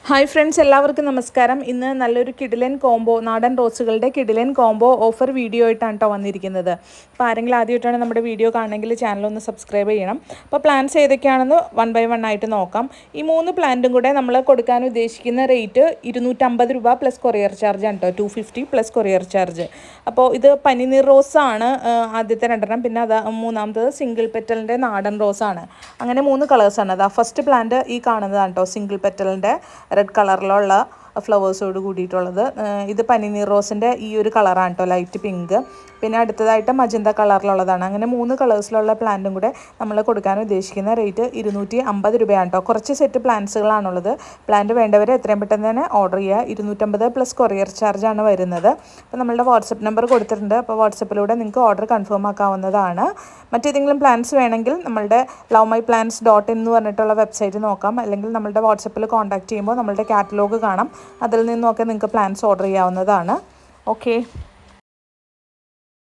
Hi friends, എല്ലാവർക്കും നമസ്കാരം. ഇന്ന് നല്ലൊരു കിടിലൻ കോംബോ, നാടൻ റോസുകളുടെ കിടിലൻ കോംബോ ഓഫർ വീഡിയോ ആയിട്ടാണ് കേട്ടോ വന്നിരിക്കുന്നത്. അപ്പോൾ ആരെങ്കിലും ആദ്യമായിട്ടാണ് നമ്മുടെ വീഡിയോ കാണണമെങ്കിൽ ചാനലൊന്ന് സബ്സ്ക്രൈബ് ചെയ്യണം. അപ്പോൾ പ്ലാൻസ് ഏതൊക്കെയാണെന്ന് 1 by 1 ആയിട്ട് നോക്കാം. ഈ 3 പ്ലാന്റും കൂടെ നമ്മൾ കൊടുക്കാൻ ഉദ്ദേശിക്കുന്ന റേറ്റ് 250 രൂപ പ്ലസ് കൊറിയർ ചാർജ് ആണ് കേട്ടോ. 250 പ്ലസ് കൊറിയർ ചാർജ്. അപ്പോൾ ഇത് പനിനീർ റോസാണ് ആദ്യത്തെ 2 പിന്നെ മൂന്നാമത്തത് സിംഗിൾ പെറ്റലിൻ്റെ നാടൻ റോസാണ്. അങ്ങനെ 3 കളേഴ്സാണ്. അതാ ഫസ്റ്റ് പ്ലാന്റ് ഈ കാണുന്നതാണ് കേട്ടോ, സിംഗിൾ പെറ്റലിൻ്റെ റെഡ് കളറിലുള്ള ഫ്ലവേഴ്സോട് കൂടിയിട്ടുള്ളത്. ഇത് പനിനീർ റോസിൻ്റെ ഈ ഒരു കളറാണ് കേട്ടോ, ലൈറ്റ് പിങ്ക്. പിന്നെ അടുത്തതായിട്ട് മജന്ത കളറിലുള്ളതാണ്. അങ്ങനെ 3 കളേഴ്സിലുള്ള പ്ലാന്റും കൂടെ നമ്മൾ കൊടുക്കാൻ ഉദ്ദേശിക്കുന്ന റേറ്റ് 250 രൂപയാണ് കേട്ടോ. കുറച്ച് സെറ്റ് പ്ലാന്റ്സുകളാണുള്ളത്. പ്ലാന്റ് വേണ്ടവർ എത്രയും പെട്ടെന്ന് തന്നെ ഓർഡർ ചെയ്യുക. 250 പ്ലസ് കൊറിയർ ചാർജാണ് വരുന്നത്. അപ്പോൾ നമ്മളുടെ വാട്സപ്പ് നമ്പർ കൊടുത്തിട്ടുണ്ട്. അപ്പോൾ വാട്സപ്പിലൂടെ നിങ്ങൾക്ക് ഓർഡർ കൺഫേം ആക്കാവുന്നതാണ്. മറ്റേതെങ്കിലും പ്ലാൻസ് വേണമെങ്കിൽ നമ്മളുടെ lovemyplants.in എന്ന് പറഞ്ഞിട്ടുള്ള വെബ്സൈറ്റ് നോക്കാം. അല്ലെങ്കിൽ നമ്മളുടെ വാട്സപ്പിൽ കോൺടാക്ട് ചെയ്യുമ്പോൾ നമ്മളുടെ കാറ്റലോഗ് കാണാം. അതിൽ നിന്നൊക്കെ നിങ്ങൾക്ക് പ്ലാൻസ് ഓർഡർ ചെയ്യാവുന്നതാണ്. ഓക്കെ.